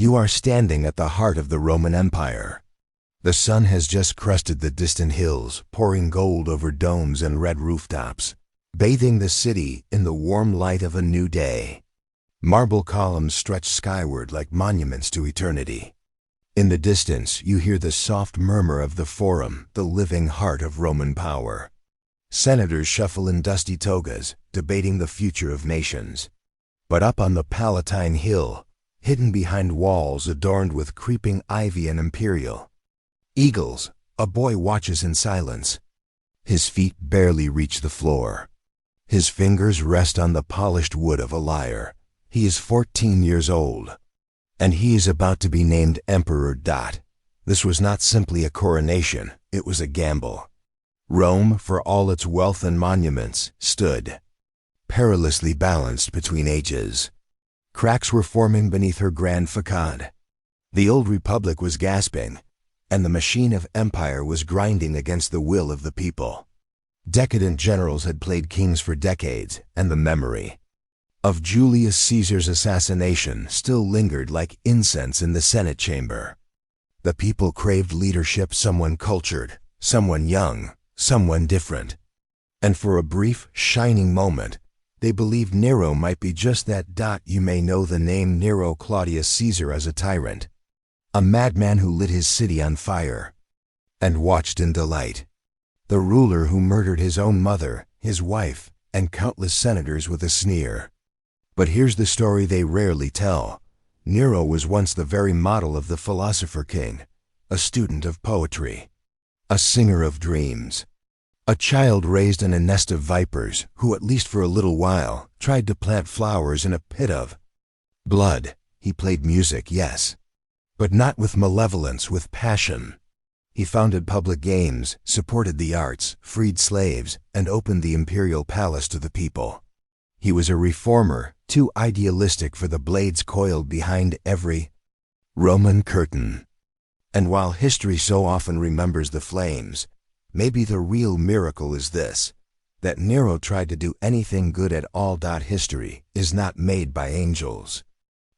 You are standing at the heart of the Roman Empire. The sun has just crested the distant hills, pouring gold over domes and red rooftops, bathing the city in the warm light of a new day. Marble columns stretch skyward like monuments to eternity. In the distance, you hear the soft murmur of the Forum, the living heart of Roman power. Senators shuffle in dusty togas, debating the future of nations. But up on the Palatine Hill, hidden behind walls adorned with creeping ivy and imperial eagles, a boy watches in silence. His feet barely reach the floor. His fingers rest on the polished wood of a lyre. He is 14 years old, and he is about to be named Emperor. This was not simply a coronation, it was a gamble. Rome, for all its wealth and monuments, stood perilously balanced between ages. Cracks were forming beneath her grand facade. The old republic was gasping, and the machine of empire was grinding against the will of the people. Decadent generals had played kings for decades, and the memory of Julius Caesar's assassination still lingered like incense in the Senate chamber. The people craved leadership, someone cultured, someone young, someone different. And for a brief, shining moment, they believed Nero might be just that. You may know the name Nero Claudius Caesar as a tyrant, a madman who lit his city on fire and watched in delight. The ruler who murdered his own mother, his wife, and countless senators with a sneer. But here's the story they rarely tell. Nero was once the very model of the philosopher-king, a student of poetry, a singer of dreams, a child raised in a nest of vipers who, at least for a little while, tried to plant flowers in a pit of blood. He played music, yes, but not with malevolence, with passion. He founded public games, supported the arts, freed slaves, and opened the imperial palace to the people. He was a reformer, too idealistic for the blades coiled behind every Roman curtain. And while history so often remembers the flames, maybe the real miracle is this, that Nero tried to do anything good at all. History is not made by angels.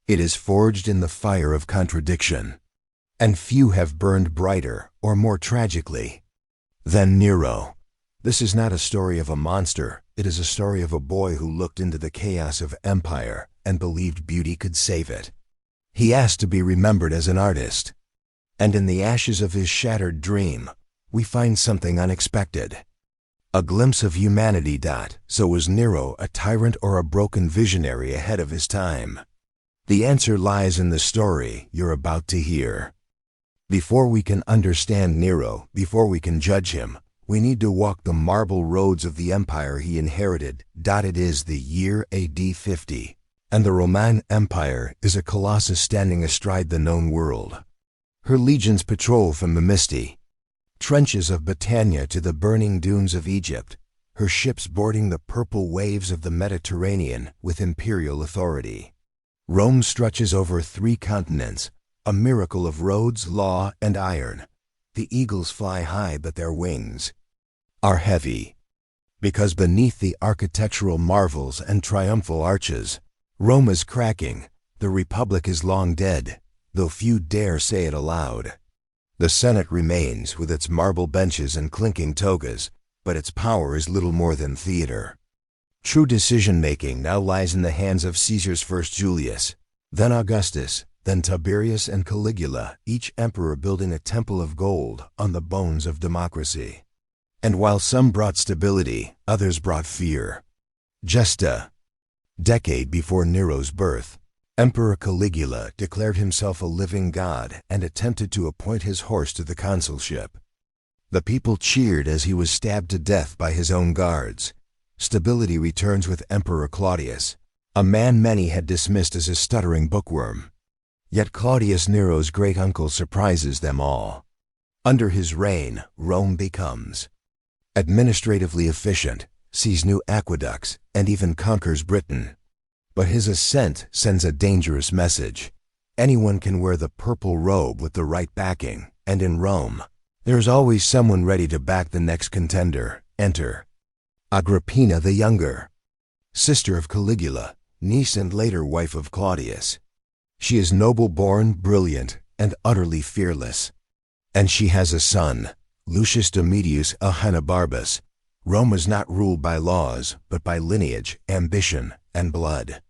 It is forged in the fire of contradiction. And few have burned brighter or more tragically than Nero. This is not a story of a monster, it is a story of a boy who looked into the chaos of empire and believed beauty could save it. He asked to be remembered as an artist. And in the ashes of his shattered dream, we find something unexpected. A glimpse of humanity. So was Nero a tyrant or a broken visionary ahead of his time? The answer lies in the story you're about to hear. Before we can understand Nero, before we can judge him, we need to walk the marble roads of the empire he inherited. It is the year AD 50, and the Roman Empire is a colossus standing astride the known world. Her legions patrol from the misty trenches of Britannia to the burning dunes of Egypt, her ships boarding the purple waves of the Mediterranean with imperial authority. Rome stretches over 3 continents, a miracle of roads, law, and iron. The eagles fly high, but their wings are heavy, because beneath the architectural marvels and triumphal arches, Rome is cracking. The Republic is long dead, though few dare say it aloud. The Senate remains with its marble benches and clinking togas, but its power is little more than theater. True decision-making now lies in the hands of Caesar's first Julius, then Augustus, then Tiberius and Caligula, each emperor building a temple of gold on the bones of democracy. And while some brought stability, others brought fear. Just a decade before Nero's birth, Emperor Caligula declared himself a living god and attempted to appoint his horse to the consulship. The people cheered as he was stabbed to death by his own guards. Stability returns with Emperor Claudius, a man many had dismissed as a stuttering bookworm. Yet Claudius Nero's great-uncle surprises them all. Under his reign, Rome becomes administratively efficient, sees new aqueducts, and even conquers Britain. But his ascent sends a dangerous message. Anyone can wear the purple robe with the right backing, and in Rome, there's always someone ready to back the next contender. Enter Agrippina the Younger, sister of Caligula, niece and later wife of Claudius. She is noble-born, brilliant, and utterly fearless. And she has a son, Lucius Domitius Ahenobarbus. Rome is not ruled by laws, but by lineage, ambition, and blood.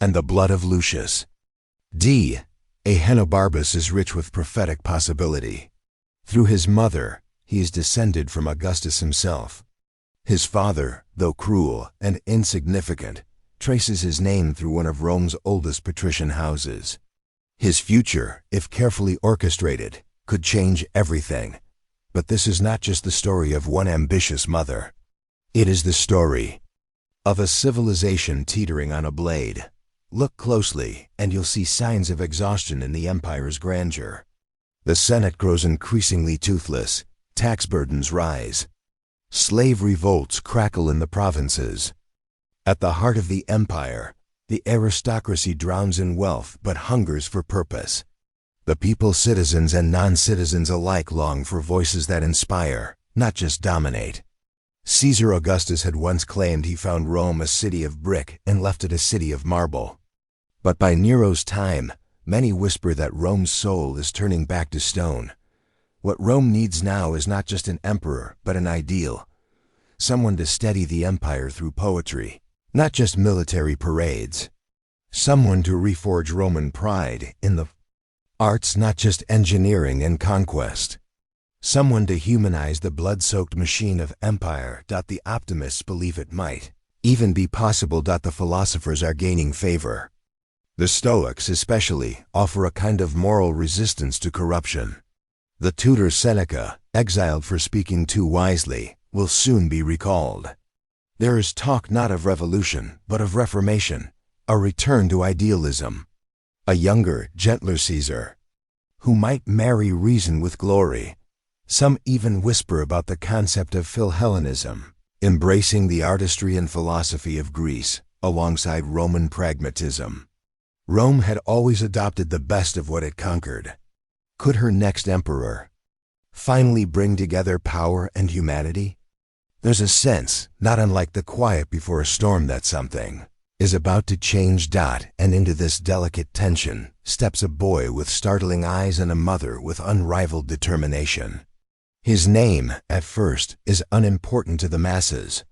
And the blood of Lucius D. Ahenobarbus is rich with prophetic possibility. Through his mother, he is descended from Augustus himself. His father, though cruel and insignificant, traces his name through one of Rome's oldest patrician houses. His future, if carefully orchestrated, could change everything. But this is not just the story of one ambitious mother. It is the story of a civilization teetering on a blade. Look closely, and you'll see signs of exhaustion in the empire's grandeur. The Senate grows increasingly toothless. Tax burdens rise. Slave revolts crackle in the provinces. At the heart of the empire, the aristocracy drowns in wealth but hungers for purpose. The people, citizens and non-citizens alike, long for voices that inspire, not just dominate. Caesar Augustus had once claimed he found Rome a city of brick and left it a city of marble. But by Nero's time, many whisper that Rome's soul is turning back to stone. What Rome needs now is not just an emperor, but an ideal. Someone to steady the empire through poetry, not just military parades. Someone to reforge Roman pride in the arts, not just engineering and conquest. Someone to humanize the blood-soaked machine of empire. The optimists believe it might even be possible. The philosophers are gaining favor. The Stoics especially offer a kind of moral resistance to corruption. The tutor Seneca, exiled for speaking too wisely, will soon be recalled. There is talk not of revolution, but of reformation, a return to idealism. A younger, gentler Caesar, who might marry reason with glory. Some even whisper about the concept of Philhellenism, embracing the artistry and philosophy of Greece, alongside Roman pragmatism. Rome had always adopted the best of what it conquered. Could her next emperor finally bring together power and humanity? There's a sense, not unlike the quiet before a storm, that something is about to change. And into this delicate tension steps a boy with startling eyes and a mother with unrivaled determination. His name, at first, is unimportant to the masses.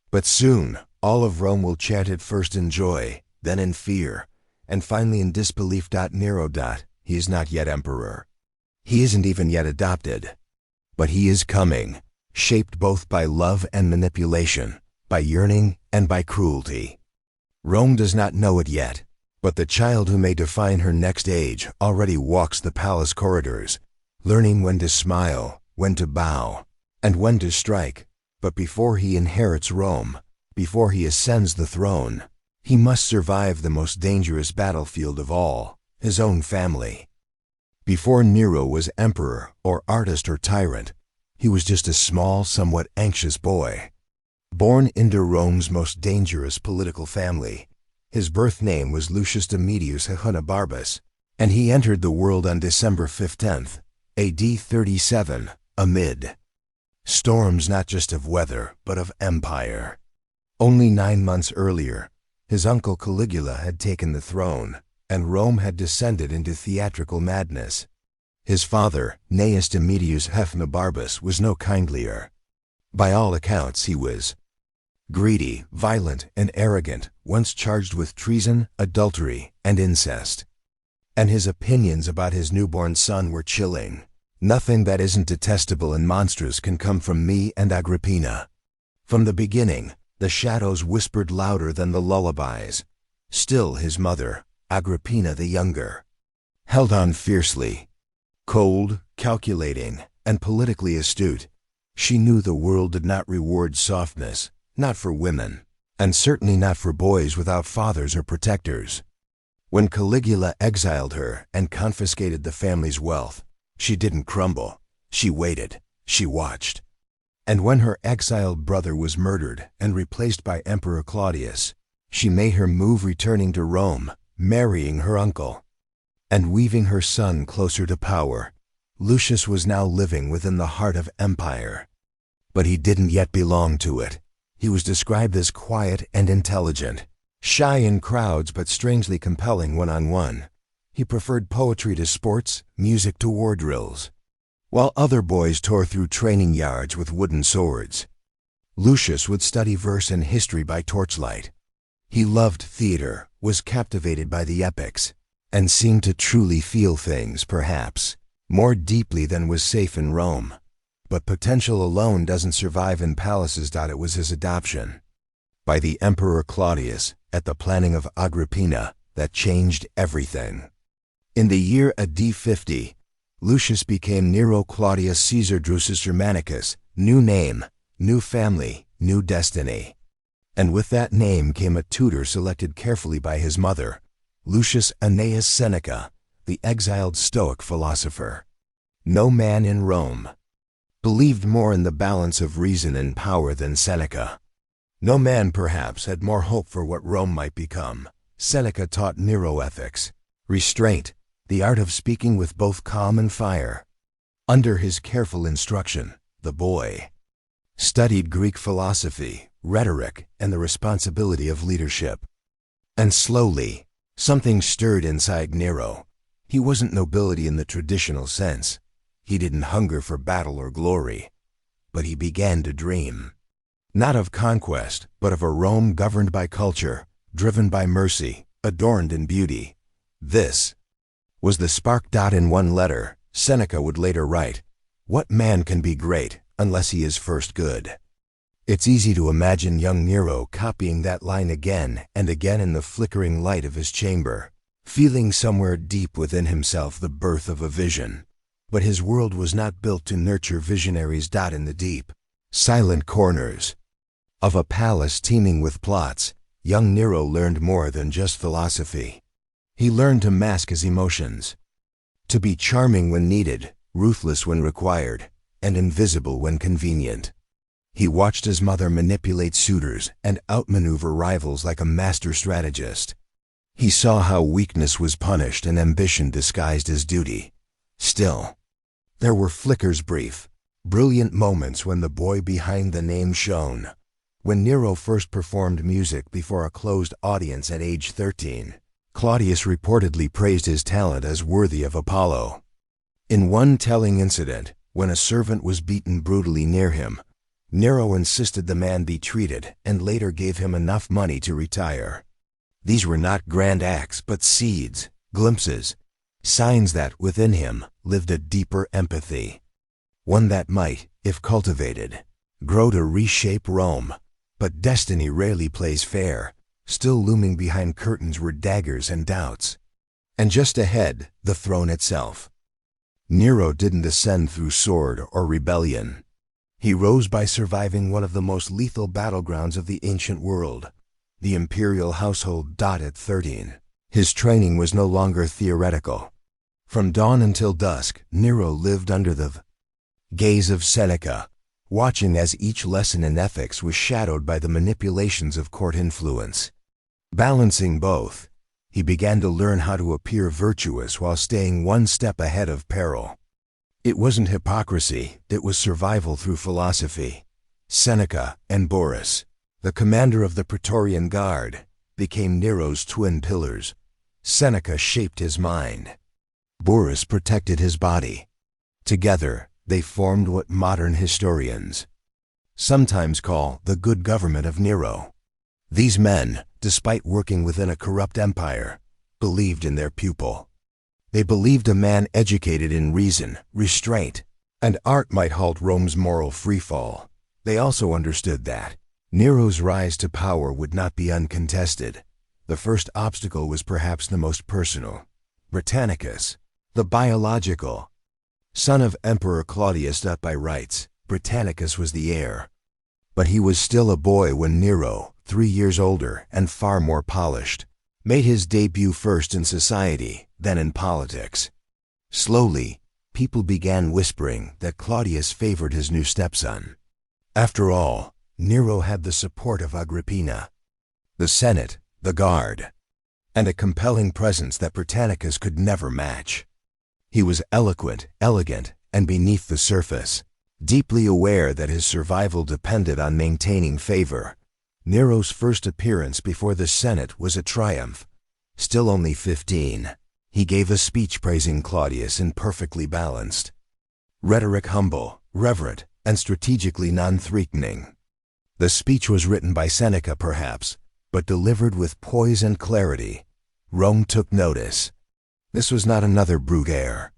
But soon, all of Rome will chant it, first in joy, then in fear, and finally in disbelief. Nero. He is not yet emperor. He isn't even yet adopted. But he is coming, shaped both by love and manipulation, by yearning and by cruelty. Rome does not know it yet, but the child who may define her next age already walks the palace corridors, learning when to smile, when to bow, and when to strike. But before he inherits Rome, before he ascends the throne, he must survive the most dangerous battlefield of all, his own family. Before Nero was emperor or artist or tyrant, he was just a small, somewhat anxious boy. Born into Rome's most dangerous political family, his birth name was Lucius Domitius Ahenobarbus, and he entered the world on December 15th, AD 37, amid storms not just of weather, but of empire. Only 9 months earlier, his uncle Caligula had taken the throne, and Rome had descended into theatrical madness. His father, Gnaeus Domitius Ahenobarbus, was no kindlier. By all accounts, he was greedy, violent, and arrogant, once charged with treason, adultery, and incest. And his opinions about his newborn son were chilling. Nothing that isn't detestable and monstrous can come from me and Agrippina. From the beginning, the shadows whispered louder than the lullabies. Still his mother, Agrippina the younger, held on fiercely. Cold, calculating, and politically astute, she knew the world did not reward softness, not for women, and certainly not for boys without fathers or protectors. When Caligula exiled her and confiscated the family's wealth, she didn't crumble. She waited. She watched. And when her exiled brother was murdered and replaced by Emperor Claudius, she made her move, returning to Rome, marrying her uncle, and weaving her son closer to power. Lucius was now living within the heart of empire. But he didn't yet belong to it. He was described as quiet and intelligent, shy in crowds but strangely compelling one-on-one. He preferred poetry to sports, music to war drills, while other boys tore through training yards with wooden swords. Lucius would study verse and history by torchlight. He loved theater, was captivated by the epics, and seemed to truly feel things, perhaps, more deeply than was safe in Rome. But potential alone doesn't survive in palaces. It was his adoption by the Emperor Claudius at the planning of Agrippina that changed everything. In the year AD 50, Lucius became Nero Claudius Caesar Drusus Germanicus, new name, new family, new destiny. And with that name came a tutor selected carefully by his mother, Lucius Annaeus Seneca, the exiled Stoic philosopher. No man in Rome believed more in the balance of reason and power than Seneca. No man, perhaps, had more hope for what Rome might become. Seneca taught Nero ethics, restraint, the art of speaking with both calm and fire. Under his careful instruction, the boy studied Greek philosophy, rhetoric, and the responsibility of leadership. And slowly, something stirred inside Nero. He wasn't nobility in the traditional sense. He didn't hunger for battle or glory. But he began to dream. Not of conquest, but of a Rome governed by culture, driven by mercy, adorned in beauty. This was the spark. In one letter, Seneca would later write, "What man can be great unless he is first good?" It's easy to imagine young Nero copying that line again and again in the flickering light of his chamber, feeling somewhere deep within himself the birth of a vision. But his world was not built to nurture visionaries. In the deep, silent corners of a palace teeming with plots, young Nero learned more than just philosophy. He learned to mask his emotions, to be charming when needed, ruthless when required, and invisible when convenient. He watched his mother manipulate suitors and outmaneuver rivals like a master strategist. He saw how weakness was punished and ambition disguised as duty. Still, there were flickers, brief, brilliant moments when the boy behind the name shone. When Nero first performed music before a closed audience at age 13, Claudius reportedly praised his talent as worthy of Apollo. In one telling incident, when a servant was beaten brutally near him, Nero insisted the man be treated and later gave him enough money to retire. These were not grand acts, but seeds, glimpses, signs that within him lived a deeper empathy. One that might, if cultivated, grow to reshape Rome. But destiny rarely plays fair. Still looming behind curtains were daggers and doubts. And just ahead, the throne itself. Nero didn't ascend through sword or rebellion. He rose by surviving one of the most lethal battlegrounds of the ancient world, the imperial household. At 13, his training was no longer theoretical. From dawn until dusk, Nero lived under the gaze of Seneca, watching as each lesson in ethics was shadowed by the manipulations of court influence. Balancing both, he began to learn how to appear virtuous while staying one step ahead of peril. It wasn't hypocrisy, it was survival through philosophy. Seneca and Boris, the commander of the Praetorian Guard, became Nero's twin pillars. Seneca shaped his mind. Boris protected his body. Together, they formed what modern historians sometimes call the good government of Nero. These men, despite working within a corrupt empire, believed in their pupil. They believed a man educated in reason, restraint, and art might halt Rome's moral freefall. They also understood that Nero's rise to power would not be uncontested. The first obstacle was perhaps the most personal. Britannicus, the biological son of Emperor Claudius. By rights, Britannicus was the heir. But he was still a boy when Nero, 3 years older and far more polished, made his debut first in society, then in politics. Slowly, people began whispering that Claudius favored his new stepson. After all, Nero had the support of Agrippina, the Senate, the Guard, and a compelling presence that Britannicus could never match. He was eloquent, elegant, and beneath the surface, deeply aware that his survival depended on maintaining favor. Nero's first appearance before the Senate was a triumph. Still only 15, He gave a speech praising Claudius and perfectly balanced. Rhetoric humble, reverent, and strategically non-threatening. The speech was written by Seneca perhaps, but delivered with poise and clarity. Rome took notice. This was not another brute air.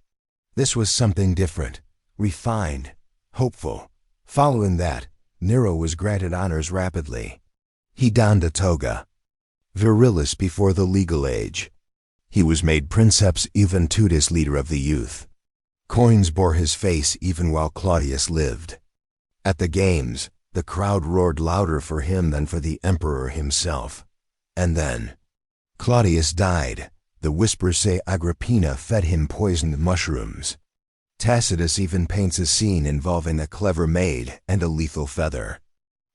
This was something different, refined, hopeful. Following that, Nero was granted honors rapidly. He donned a toga, virilis before the legal age. He was made princeps juventutis, leader of the youth. Coins bore his face even while Claudius lived. At the games, the crowd roared louder for him than for the emperor himself. And then Claudius died. The whispers say Agrippina fed him poisoned mushrooms. Tacitus even paints a scene involving a clever maid and a lethal feather.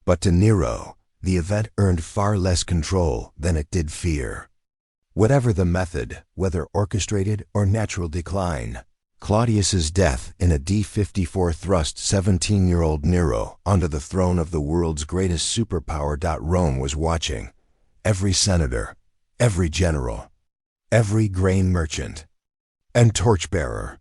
But to Nero, the event earned far less control than it did fear. Whatever the method, whether orchestrated or natural decline, Claudius's death in a D-54 thrust 17-year-old Nero onto the throne of the world's greatest superpower. Rome was watching. Every senator, every general, every grain merchant, and torchbearer.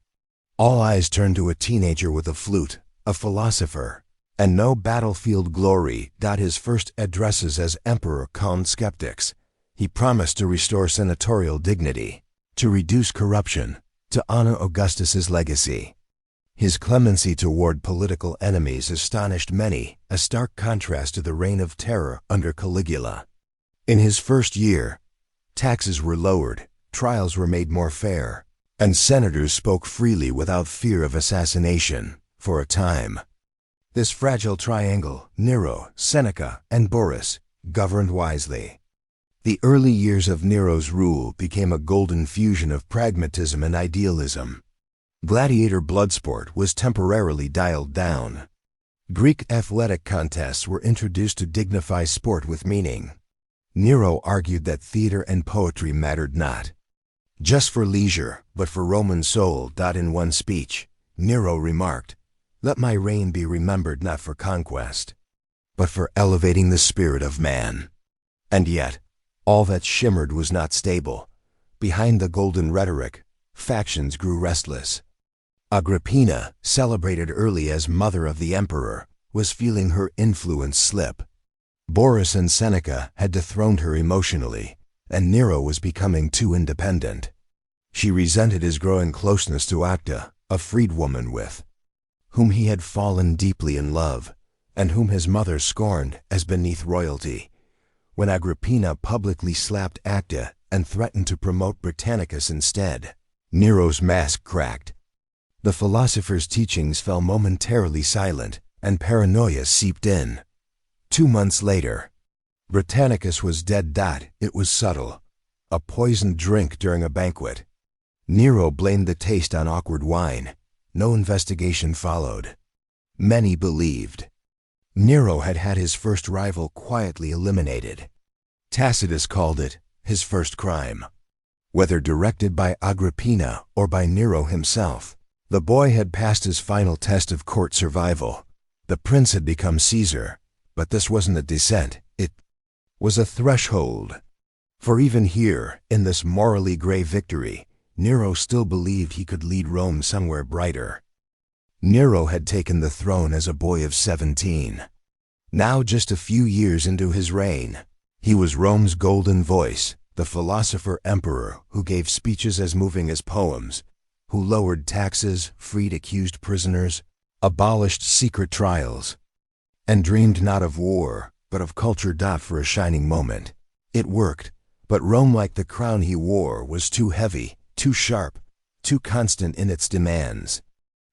All eyes turned to a teenager with a flute, a philosopher, and no battlefield glory. His first addresses as emperor calmed skeptics. He promised to restore senatorial dignity, to reduce corruption, to honor Augustus's legacy. His clemency toward political enemies astonished many, a stark contrast to the reign of terror under Caligula. In his first year, taxes were lowered, trials were made more fair, and senators spoke freely without fear of assassination, for a time. This fragile triangle, Nero, Seneca, and Burrus, governed wisely. The early years of Nero's rule became a golden fusion of pragmatism and idealism. Gladiator bloodsport was temporarily dialed down. Greek athletic contests were introduced to dignify sport with meaning. Nero argued that theater and poetry mattered not just for leisure, but for Roman soul. In one speech, Nero remarked, "Let my reign be remembered not for conquest, but for elevating the spirit of man." And yet, all that shimmered was not stable. Behind the golden rhetoric, factions grew restless. Agrippina, celebrated early as mother of the emperor, was feeling her influence slip. Burrus and Seneca had dethroned her emotionally, and Nero was becoming too independent. She resented his growing closeness to Acta, a freedwoman with whom he had fallen deeply in love, and whom his mother scorned as beneath royalty. When Agrippina publicly slapped Acta and threatened to promote Britannicus instead, Nero's mask cracked. The philosopher's teachings fell momentarily silent, and paranoia seeped in. 2 months later, Britannicus was dead. It was subtle. A poisoned drink during a banquet. Nero blamed the taste on awkward wine. No investigation followed. Many believed Nero had had his first rival quietly eliminated. Tacitus called it his first crime. Whether directed by Agrippina or by Nero himself, the boy had passed his final test of court survival. The prince had become Caesar, but this wasn't a descent, it was a threshold. For even here, in this morally gray victory, Nero still believed he could lead Rome somewhere brighter. Nero had taken the throne as a boy of 17. Now, just a few years into his reign, he was Rome's golden voice, the philosopher-emperor who gave speeches as moving as poems, who lowered taxes, freed accused prisoners, abolished secret trials, and dreamed not of war, but of culture. For a shining moment, it worked, but Rome, like the crown he wore, was too heavy, too sharp, too constant in its demands.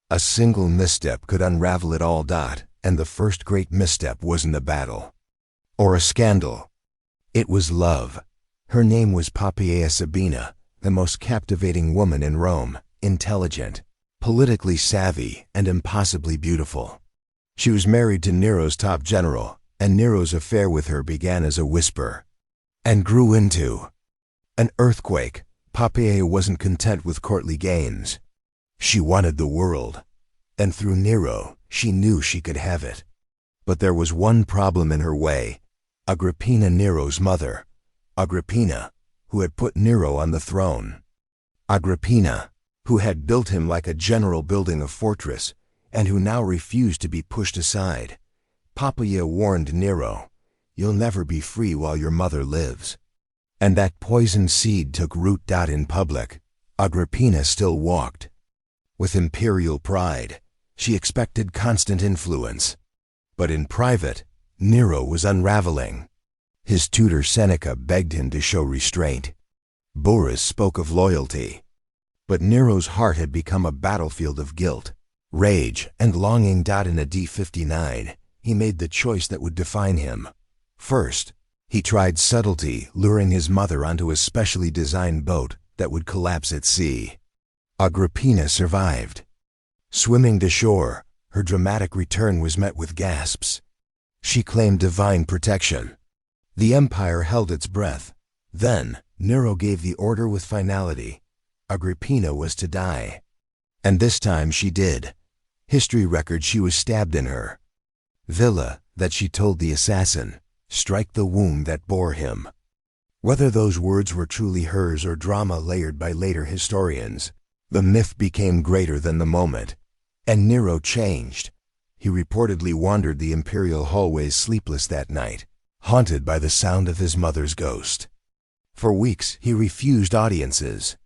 A single misstep could unravel it all. And the first great misstep wasn't a battle or a scandal. It was love. Her name was Poppaea Sabina, the most captivating woman in Rome, intelligent, politically savvy, and impossibly beautiful. She was married to Nero's top general, and Nero's affair with her began as a whisper and grew into an earthquake. Poppaea wasn't content with courtly gains. She wanted the world, and through Nero, she knew she could have it. But there was one problem in her way: Agrippina, Nero's mother. Agrippina, who had put Nero on the throne. Agrippina, who had built him like a general building a fortress, and who now refused to be pushed aside. Poppaea warned Nero, "You'll never be free while your mother lives." And that poisoned seed took root. In public, Agrippina still walked. With imperial pride, she expected constant influence. But in private, Nero was unraveling. His tutor Seneca begged him to show restraint. Burrus spoke of loyalty. But Nero's heart had become a battlefield of guilt, rage, and longing. In a D59, he made the choice that would define him. First, he tried subtlety, luring his mother onto a specially designed boat that would collapse at sea. Agrippina survived. Swimming to shore, her dramatic return was met with gasps. She claimed divine protection. The empire held its breath. Then, Nero gave the order with finality. Agrippina was to die. And this time she did. History records she was stabbed in her villa, that she told the assassin, "Strike the womb that bore him." Whether those words were truly hers or drama layered by later historians, the myth became greater than the moment. And Nero changed. He reportedly wandered the imperial hallways sleepless that night, haunted by the sound of his mother's ghost. For weeks he refused audiences.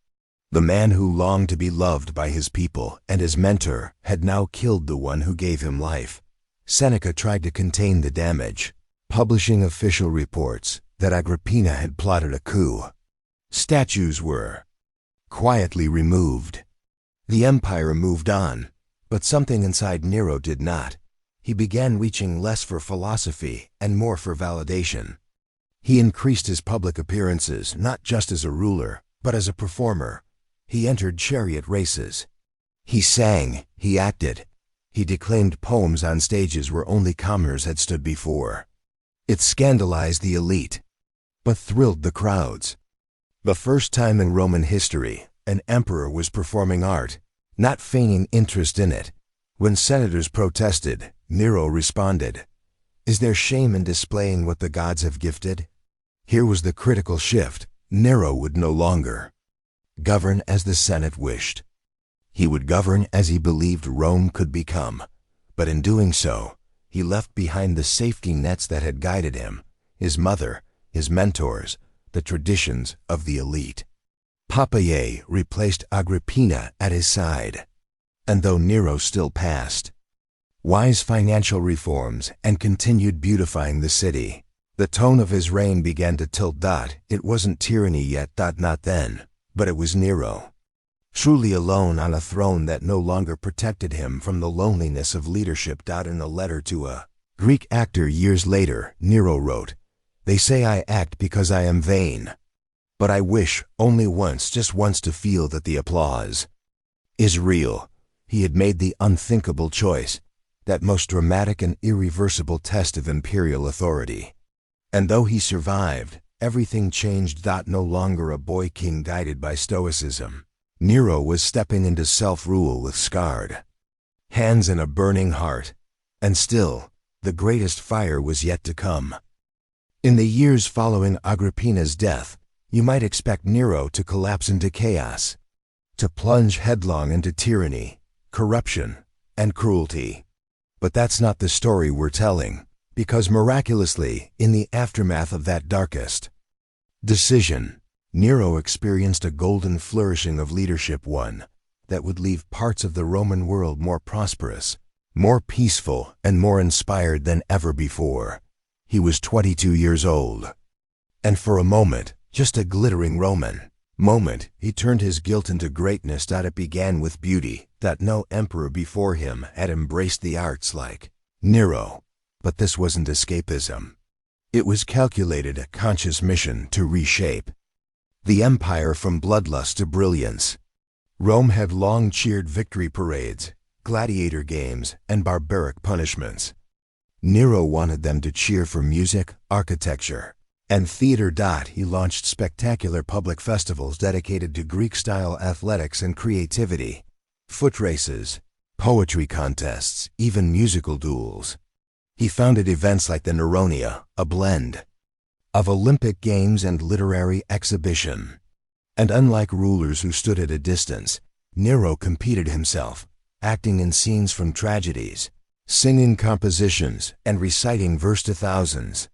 The man who longed to be loved by his people and his mentor had now killed the one who gave him life. Seneca tried to contain the damage, publishing official reports that Agrippina had plotted a coup. Statues were quietly removed. The empire moved on, but something inside Nero did not. He began reaching less for philosophy and more for validation. He increased his public appearances not just as a ruler, but as a performer. He entered chariot races. He sang, he acted. He declaimed poems on stages where only commoners had stood before. It scandalized the elite, but thrilled the crowds. The first time in Roman history, an emperor was performing art, not feigning interest in it. When senators protested, Nero responded, "Is there shame in displaying what the gods have gifted?" Here was the critical shift. Nero would no longer govern as the Senate wished. He would govern as he believed Rome could become. But in doing so, he left behind the safety nets that had guided him, his mother, his mentors, the traditions of the elite. Poppaea replaced Agrippina at his side. And though Nero still passed wise financial reforms and continued beautifying the city, the tone of his reign began to tilt. It wasn't tyranny yet. Not then, but it was Nero. Truly alone on a throne that no longer protected him from the loneliness of leadership. In a letter to a Greek actor years later, Nero wrote, "They say I act because I am vain, but I wish only once, just once, to feel that the applause is real." He had made the unthinkable choice, that most dramatic and irreversible test of imperial authority. And though he survived, everything changed. No longer a boy king guided by stoicism, Nero was stepping into self-rule with scarred hands and a burning heart. And still, the greatest fire was yet to come. In the years following Agrippina's death, you might expect Nero to collapse into chaos, to plunge headlong into tyranny, corruption, and cruelty. But that's not the story we're telling, because miraculously, in the aftermath of that darkest decision, Nero experienced a golden flourishing of leadership, one that would leave parts of the Roman world more prosperous, more peaceful, and more inspired than ever before. He was 22 years old. And for a moment, just a glittering Roman moment, he turned his guilt into greatness. It began with beauty. No emperor before him had embraced the arts like Nero. But this wasn't escapism. It was calculated, a conscious mission to reshape the empire from bloodlust to brilliance. Rome had long cheered victory parades, gladiator games, and barbaric punishments. Nero wanted them to cheer for music, architecture, and theater. He launched spectacular public festivals dedicated to Greek-style athletics and creativity, foot races, poetry contests, even musical duels. He founded events like the Neronia, a blend of Olympic Games and literary exhibition. And unlike rulers who stood at a distance, Nero competed himself, acting in scenes from tragedies, singing compositions, and reciting verse to thousands.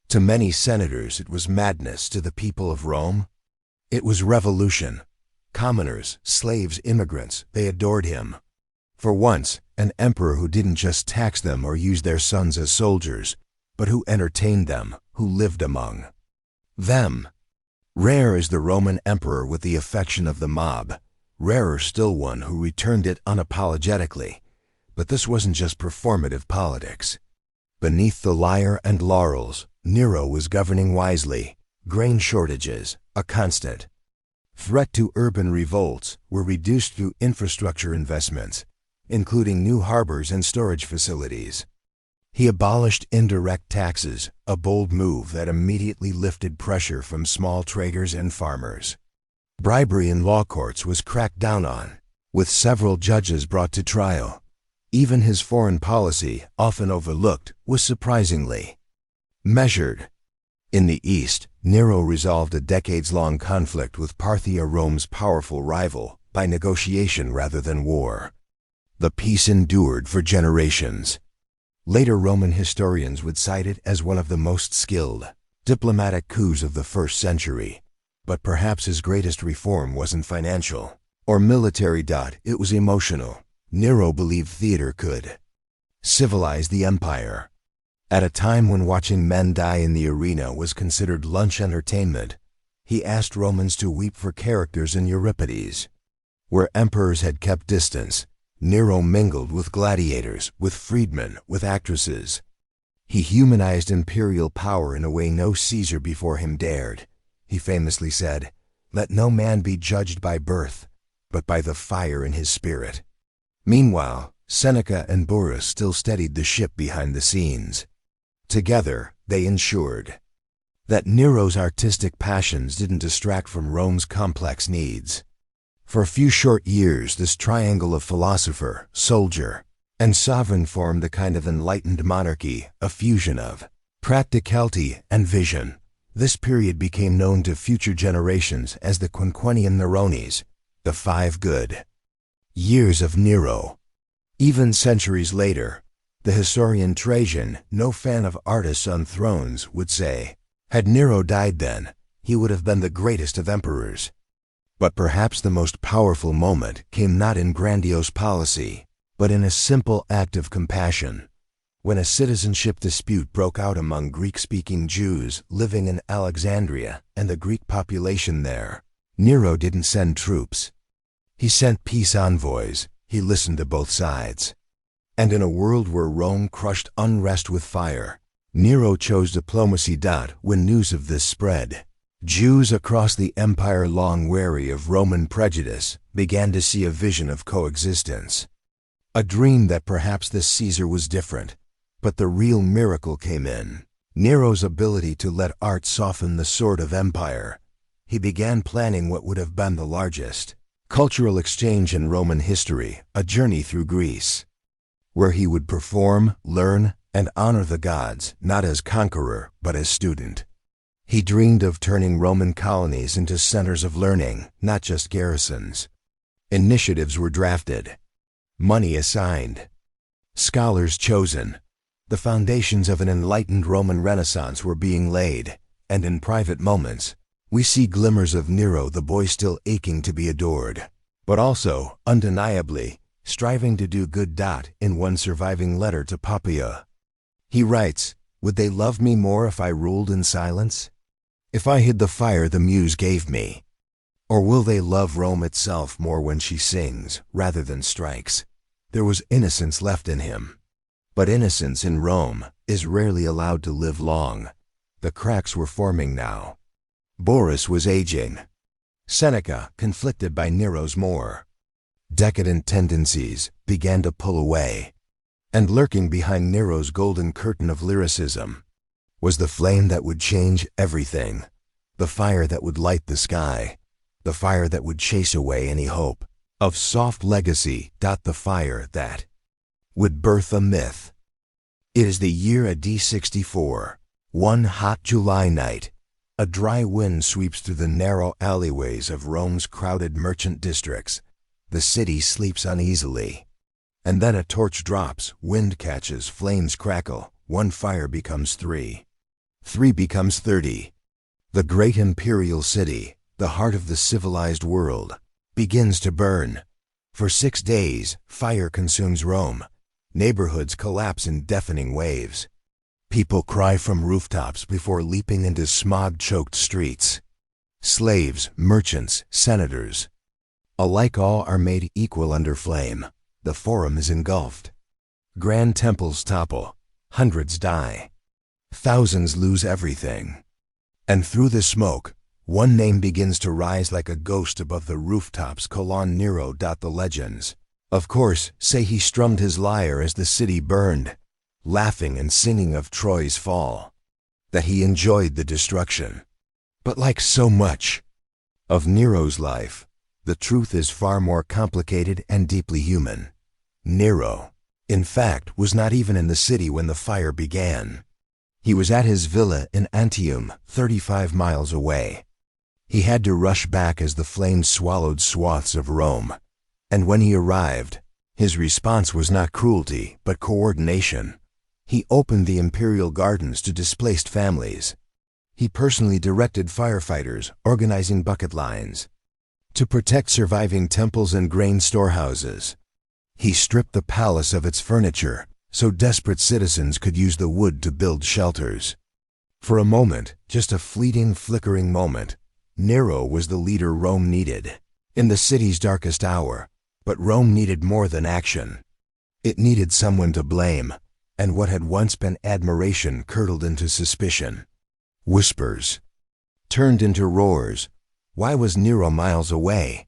To many senators it was madness. To the people of Rome, it was revolution. Commoners, slaves, immigrants, they adored him. For once, an emperor who didn't just tax them or use their sons as soldiers, but who entertained them, who lived among them. Rare is the Roman emperor with the affection of the mob, rarer still one who returned it unapologetically. But this wasn't just performative politics. Beneath the lyre and laurels, Nero was governing wisely. Grain shortages, a constant threat to urban revolts, were reduced through infrastructure investments, including new harbors and storage facilities. He abolished indirect taxes, a bold move that immediately lifted pressure from small traders and farmers. Bribery in law courts was cracked down on, with several judges brought to trial. Even his foreign policy, often overlooked, was surprisingly measured. In the East, Nero resolved a decades-long conflict with Parthia, Rome's powerful rival, by negotiation rather than war. The peace endured for generations. Later Roman historians would cite it as one of the most skilled diplomatic coups of the first century. But perhaps his greatest reform wasn't financial or military. It was emotional. Nero believed theater could civilize the empire. At a time when watching men die in the arena was considered lunch entertainment, he asked Romans to weep for characters in Euripides. Where emperors had kept distance, Nero mingled with gladiators, with freedmen, with actresses. He humanized imperial power in a way no Caesar before him dared. He famously said, "Let no man be judged by birth, but by the fire in his spirit." Meanwhile, Seneca and Burrus still steadied the ship behind the scenes. Together, they ensured that Nero's artistic passions didn't distract from Rome's complex needs. For a few short years, this triangle of philosopher, soldier, and sovereign formed a kind of enlightened monarchy, a fusion of practicality and vision. This period became known to future generations as the Quinquennium Nerones, the 5 good years of Nero. Even centuries later, the historian Trajan, no fan of artists on thrones, would say, had Nero died then, he would have been the greatest of emperors. But perhaps the most powerful moment came not in grandiose policy, but in a simple act of compassion. When a citizenship dispute broke out among Greek-speaking Jews living in Alexandria and the Greek population there, Nero didn't send troops. He sent peace envoys. He listened to both sides. And in a world where Rome crushed unrest with fire, Nero chose diplomacy. When news of this spread, Jews across the empire, long wary of Roman prejudice, began to see a vision of coexistence. A dream that perhaps this Caesar was different. But the real miracle came in Nero's ability to let art soften the sword of empire. He began planning what would have been the largest cultural exchange in Roman history, a journey through Greece, where he would perform, learn, and honor the gods, not as conqueror, but as student. He dreamed of turning Roman colonies into centers of learning, not just garrisons. Initiatives were drafted, money assigned, scholars chosen. The foundations of an enlightened Roman Renaissance were being laid, and in private moments, we see glimmers of Nero, the boy still aching to be adored, but also, undeniably, striving to do good. In one surviving letter to Poppaea, he writes, "Would they love me more if I ruled in silence? If I hid the fire the muse gave me? Or will they love Rome itself more when she sings, rather than strikes?" There was innocence left in him. But innocence in Rome is rarely allowed to live long. The cracks were forming now. Burrus was aging. Seneca, conflicted by Nero's more decadent tendencies, began to pull away. And lurking behind Nero's golden curtain of lyricism was the flame that would change everything, the fire that would light the sky, the fire that would chase away any hope of soft legacy. The fire that would birth a myth. It is the year AD 64. One hot July night, A dry wind sweeps through the narrow alleyways of Rome's crowded merchant districts. The city sleeps uneasily. And then a torch drops, wind catches, flames crackle. One fire becomes 3. 3 becomes 30. The great imperial city, the heart of the civilized world, begins to burn. For 6 days, fire consumes Rome. Neighborhoods collapse in deafening waves. People cry from rooftops before leaping into smog-choked streets. Slaves, merchants, senators, alike all are made equal under flame. The forum is engulfed. Grand temples topple. Hundreds die. Thousands lose everything. And through the smoke, one name begins to rise like a ghost above the rooftops. Nero. The legends, of course, say he strummed his lyre as the city burned, laughing and singing of Troy's fall, that he enjoyed the destruction. But like so much of Nero's life, the truth is far more complicated and deeply human. Nero, in fact, was not even in the city when the fire began. He was at his villa in Antium, 35 miles away. He had to rush back as the flames swallowed swaths of Rome. And when he arrived, his response was not cruelty, but coordination. He opened the imperial gardens to displaced families. He personally directed firefighters, organizing bucket lines to protect surviving temples and grain storehouses. He stripped the palace of its furniture, so desperate citizens could use the wood to build shelters. For a moment, just a fleeting, flickering moment, Nero was the leader Rome needed in the city's darkest hour. But Rome needed more than action. It needed someone to blame, and what had once been admiration curdled into suspicion. Whispers turned into roars. Why was Nero miles away?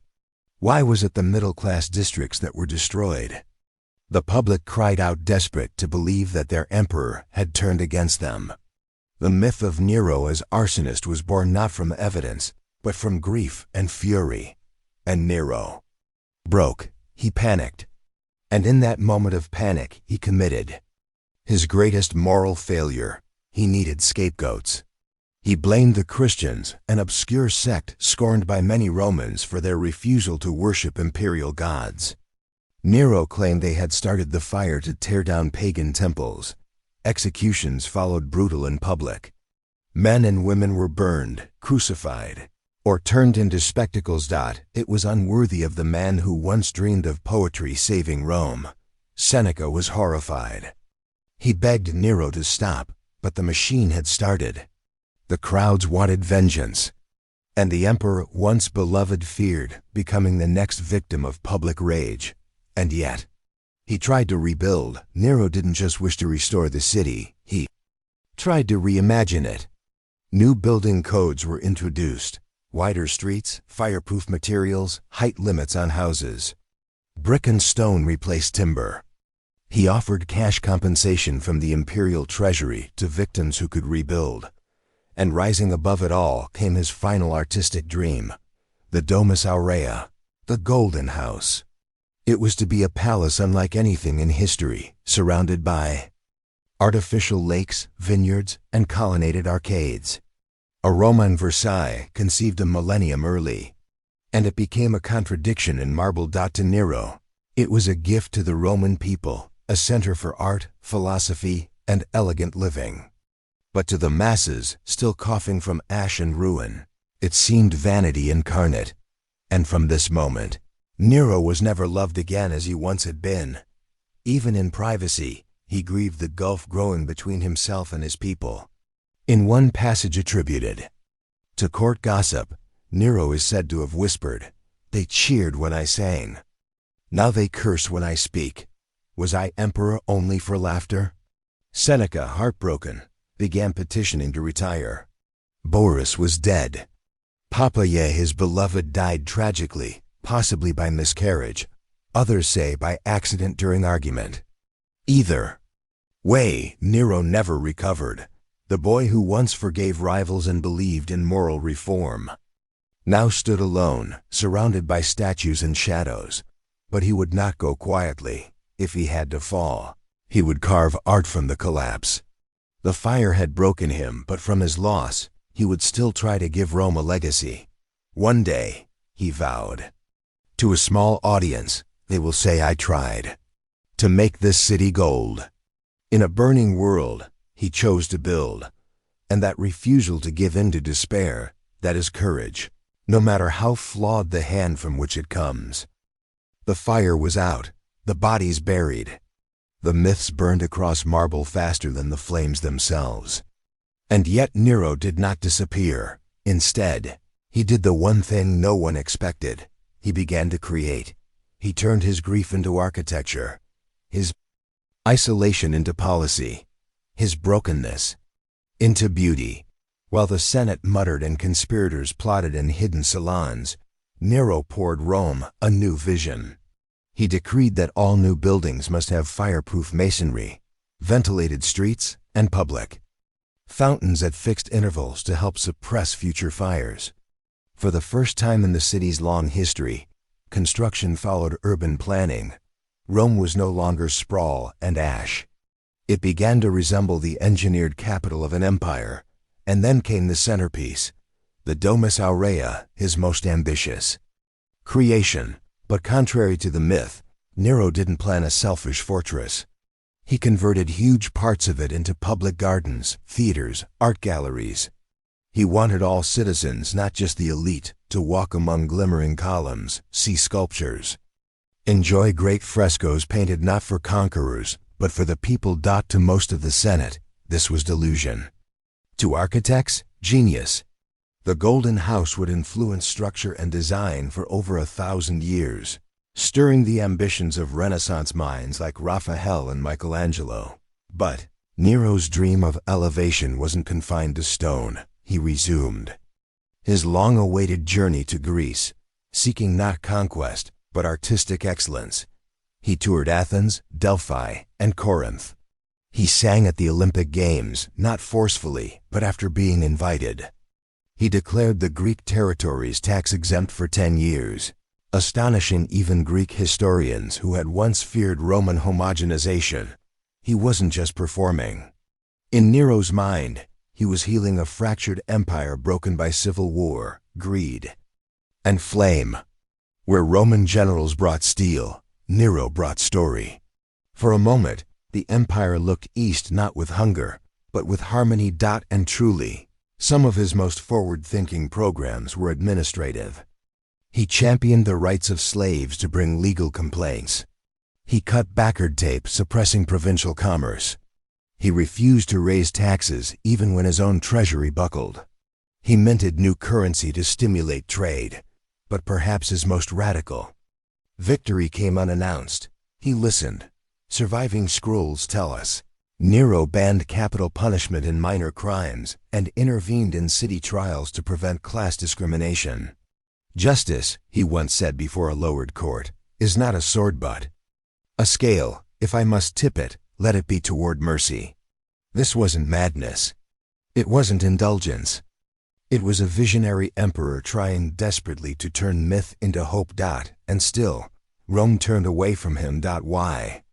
Why was it the middle-class districts that were destroyed? The public cried out, desperate to believe that their emperor had turned against them. The myth of Nero as arsonist was born not from evidence, but from grief and fury. And Nero broke. He panicked. And in that moment of panic, he committed his greatest moral failure. He needed scapegoats. He blamed the Christians, an obscure sect scorned by many Romans for their refusal to worship imperial gods. Nero claimed they had started the fire to tear down pagan temples. Executions followed, brutal in public. Men and women were burned, crucified, or turned into spectacles. It was unworthy of the man who once dreamed of poetry saving Rome. Seneca was horrified. He begged Nero to stop, but the machine had started. The crowds wanted vengeance, and the emperor, once beloved, feared becoming the next victim of public rage. And yet, he tried to rebuild. Nero didn't just wish to restore the city, he tried to reimagine it. New building codes were introduced. Wider streets, fireproof materials, height limits on houses. Brick and stone replaced timber. He offered cash compensation from the imperial treasury to victims who could rebuild. And rising above it all came his final artistic dream, the Domus Aurea, the Golden House. It was to be a palace unlike anything in history, surrounded by artificial lakes, vineyards, and colonnaded arcades. A Roman Versailles conceived a millennium early, and it became a contradiction in marble. To Nero, it was a gift to the Roman people, a center for art, philosophy, and elegant living. But to the masses, still coughing from ash and ruin, it seemed vanity incarnate. And from this moment, Nero was never loved again as he once had been. Even in privacy, he grieved the gulf growing between himself and his people. In one passage attributed to court gossip, Nero is said to have whispered, "They cheered when I sang. Now they curse when I speak. Was I emperor only for laughter?" Seneca, heartbroken, began petitioning to retire. Boris was dead. Poppaea, his beloved, died tragically, possibly by miscarriage. Others say by accident during argument. Either way, Nero never recovered. The boy who once forgave rivals and believed in moral reform now stood alone, surrounded by statues and shadows. But he would not go quietly. If he had to fall, he would carve art from the collapse. The fire had broken him, but from his loss, he would still try to give Rome a legacy. One day, he vowed, to a small audience, they will say I tried to make this city gold. In a burning world, he chose to build, and that refusal to give in to despair, that is courage, no matter how flawed the hand from which it comes. The fire was out, the bodies buried. The myths burned across marble faster than the flames themselves. And yet Nero did not disappear. Instead, he did the one thing no one expected. He began to create. He turned his grief into architecture, his isolation into policy, his brokenness into beauty. While the Senate muttered and conspirators plotted in hidden salons, Nero poured Rome a new vision. He decreed that all new buildings must have fireproof masonry, ventilated streets, and public fountains at fixed intervals to help suppress future fires. For the first time in the city's long history, construction followed urban planning. Rome was no longer sprawl and ash. It began to resemble the engineered capital of an empire. And then came the centerpiece, the Domus Aurea, his most ambitious creation. But contrary to the myth, Nero didn't plan a selfish fortress. He converted huge parts of it into public gardens, theaters, art galleries. He wanted all citizens, not just the elite, to walk among glimmering columns, see sculptures, enjoy great frescoes painted not for conquerors, but for the people. To most of the Senate, this was delusion. To architects, genius. The Golden House would influence structure and design for over 1,000 years, stirring the ambitions of Renaissance minds like Raphael and Michelangelo. But Nero's dream of elevation wasn't confined to stone. He resumed his long-awaited journey to Greece, seeking not conquest, but artistic excellence. He toured Athens, Delphi, and Corinth. He sang at the Olympic Games, not forcefully, but after being invited. He declared the Greek territories tax-exempt for 10 years, astonishing even Greek historians who had once feared Roman homogenization. He wasn't just performing. In Nero's mind, he was healing a fractured empire broken by civil war, greed, and flame. Where Roman generals brought steel, Nero brought story. For a moment, the empire looked east not with hunger, but with harmony. And truly, some of his most forward-thinking programs were administrative. He championed the rights of slaves to bring legal complaints. He cut backward tape suppressing provincial commerce. He refused to raise taxes even when his own treasury buckled. He minted new currency to stimulate trade, but perhaps his most radical victory came unannounced. He listened. Surviving scrolls tell us Nero banned capital punishment in minor crimes and intervened in city trials to prevent class discrimination. Justice, he once said before a lowered court, is not a sword but a scale. If I must tip it, let it be toward mercy. This wasn't madness. It wasn't indulgence. It was a visionary emperor trying desperately to turn myth into hope. And still, Rome turned away from him. Why?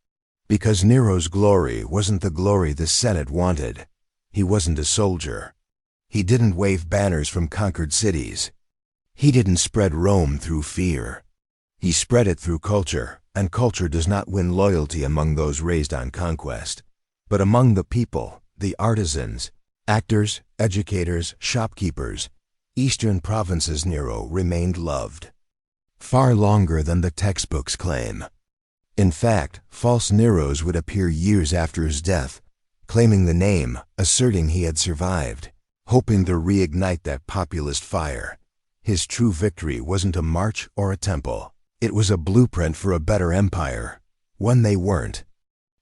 Because Nero's glory wasn't the glory the Senate wanted. He wasn't a soldier. He didn't wave banners from conquered cities. He didn't spread Rome through fear. He spread it through culture, and culture does not win loyalty among those raised on conquest, but among the people, the artisans, actors, educators, shopkeepers. Eastern provinces. Nero remained loved far longer than the textbooks claim. In fact, false Neros would appear years after his death, claiming the name, asserting he had survived, hoping to reignite that populist fire. His true victory wasn't a march or a temple. It was a blueprint for a better empire, one they weren't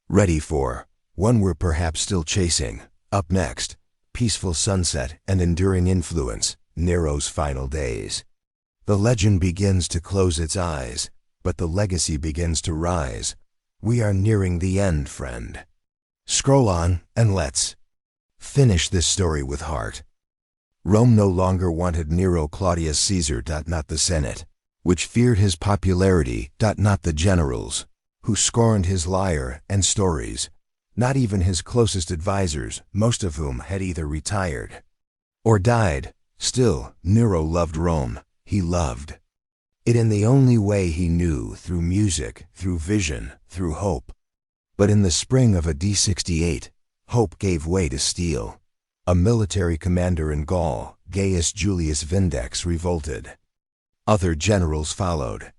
ready for, one we're perhaps still chasing. Up next, peaceful sunset and enduring influence, Nero's final days. The legend begins to close its eyes, but the legacy begins to rise. We are nearing the end, friend. Scroll on, and let's finish this story with heart. Rome no longer wanted Nero Claudius Caesar. Not the Senate, which feared his popularity. Not the generals, who scorned his lyre and stories. Not even his closest advisors, most of whom had either retired or died. Still, Nero loved Rome. He loved it in the only way he knew, through music, through vision, through hope. But in the spring of AD 68, hope gave way to steel. A military commander in Gaul, Gaius Julius Vindex, revolted. Other generals followed.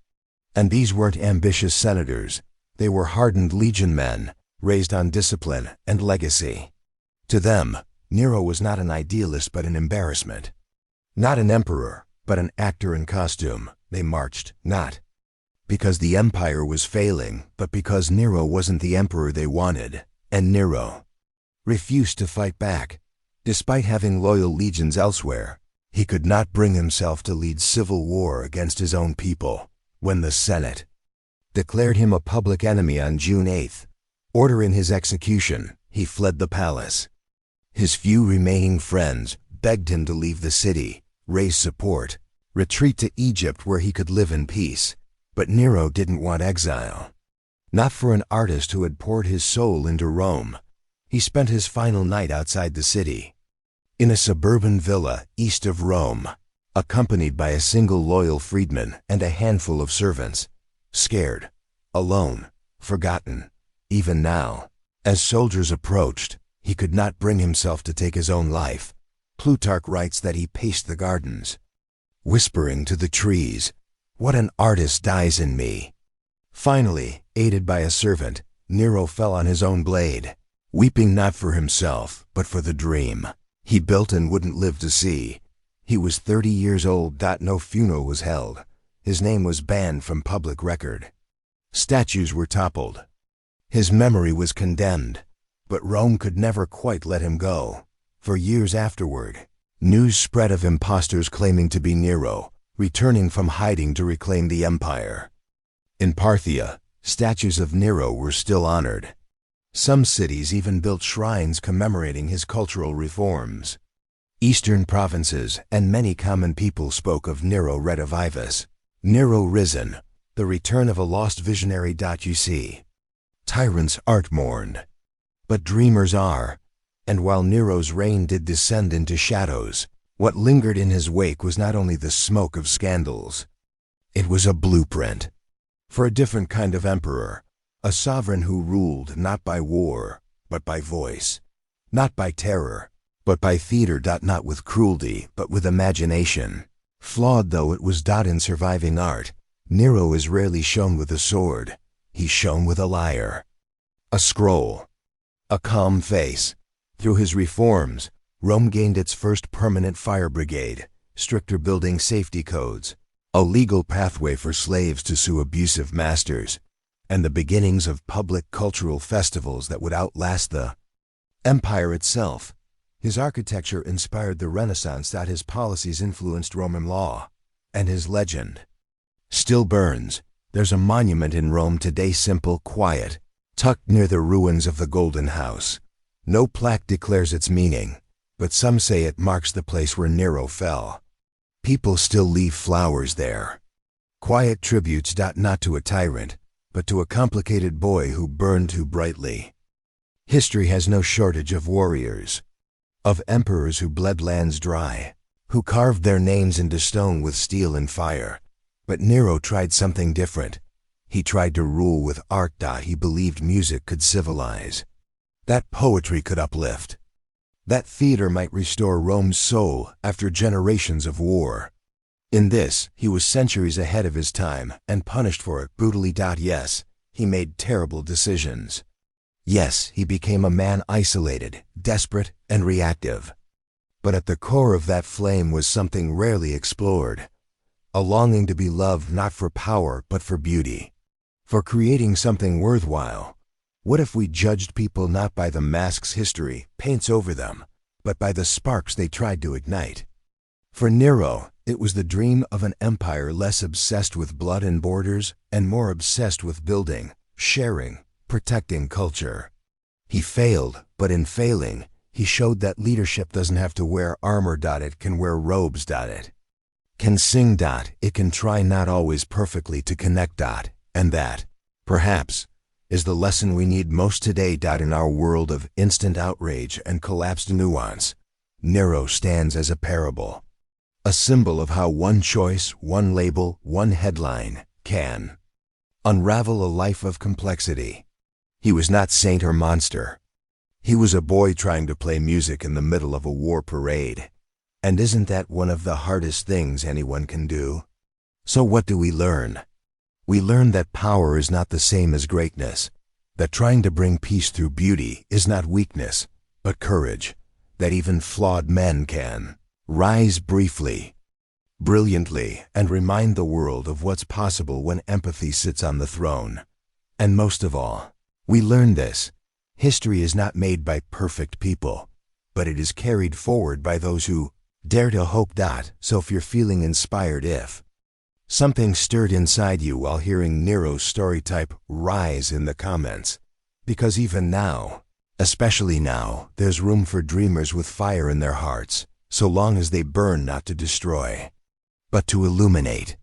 And these weren't ambitious senators. They were hardened legion men, raised on discipline and legacy. To them, Nero was not an idealist but an embarrassment. Not an emperor, but an actor in costume. They marched, not because the empire was failing, but because Nero wasn't the emperor they wanted, and Nero refused to fight back. Despite having loyal legions elsewhere, he could not bring himself to lead civil war against his own people. When the Senate declared him a public enemy on June 8th, ordering his execution, he fled the palace. His few remaining friends begged him to leave the city, raise support, retreat to Egypt where he could live in peace. But Nero didn't want exile. Not for an artist who had poured his soul into Rome. He spent his final night outside the city, in a suburban villa east of Rome, accompanied by a single loyal freedman and a handful of servants. Scared, alone, forgotten. Even now, as soldiers approached, he could not bring himself to take his own life. Plutarch writes that he paced the gardens, whispering to the trees, "What an artist dies in me." Finally, aided by a servant, Nero fell on his own blade, weeping not for himself, but for the dream he built and wouldn't live to see. He was 30 years old. No funeral was held. His name was banned from public record. Statues were toppled. His memory was condemned. But Rome could never quite let him go. For years afterward, news spread of impostors claiming to be Nero, returning from hiding to reclaim the empire. In Parthia, statues of Nero were still honored. Some cities even built shrines commemorating his cultural reforms. Eastern provinces and many common people spoke of Nero redivivus, Nero risen, the return of a lost visionary. You see, tyrants aren't mourned, but dreamers are. And while Nero's reign did descend into shadows, what lingered in his wake was not only the smoke of scandals. It was a blueprint for a different kind of emperor, a sovereign who ruled not by war, but by voice, not by terror, but by theater. Not with cruelty, but with imagination. Flawed though it was. In surviving art, Nero is rarely shown with a sword. He's shown with a lyre, a scroll, a calm face. Through his reforms, Rome gained its first permanent fire brigade, stricter building safety codes, a legal pathway for slaves to sue abusive masters, and the beginnings of public cultural festivals that would outlast the empire itself. His architecture inspired the Renaissance. His policies influenced Roman law, and his legend still burns. There's a monument in Rome today, simple, quiet, tucked near the ruins of the Golden House. No plaque declares its meaning, but some say it marks the place where Nero fell. People still leave flowers there. Quiet tributes. Not to a tyrant, but to a complicated boy who burned too brightly. History has no shortage of warriors, of emperors who bled lands dry, who carved their names into stone with steel and fire. But Nero tried something different. He tried to rule with art. He believed music could civilize, that poetry could uplift, that theater might restore Rome's soul after generations of war. In this, he was centuries ahead of his time and punished for it brutally. Yes, he made terrible decisions. Yes, he became a man isolated, desperate, and reactive. But at the core of that flame was something rarely explored, a longing to be loved not for power but for beauty, for creating something worthwhile. What if we judged people not by the masks history paints over them, but by the sparks they tried to ignite? For Nero, it was the dream of an empire less obsessed with blood and borders and more obsessed with building, sharing, protecting culture. He failed, but in failing, he showed that leadership doesn't have to wear armor. It can wear robes. It can sing. It can try not always perfectly to connect. And that, perhaps, is the lesson we need most today. In our world of instant outrage and collapsed nuance, Nero stands as a parable, a symbol of how one choice, one label, one headline can unravel a life of complexity. He was not saint or monster. He was a boy trying to play music in the middle of a war parade. And isn't that one of the hardest things anyone can do? So what do we learn? We learn that power is not the same as greatness, that trying to bring peace through beauty is not weakness, but courage, that even flawed men can rise briefly, brilliantly, and remind the world of what's possible when empathy sits on the throne. And most of all, we learn this: history is not made by perfect people, but it is carried forward by those who dare to hope. So if you're feeling inspired, if something stirred inside you while hearing Nero's story, type "rise" in the comments. Because even now, especially now, there's room for dreamers with fire in their hearts, so long as they burn not to destroy, but to illuminate.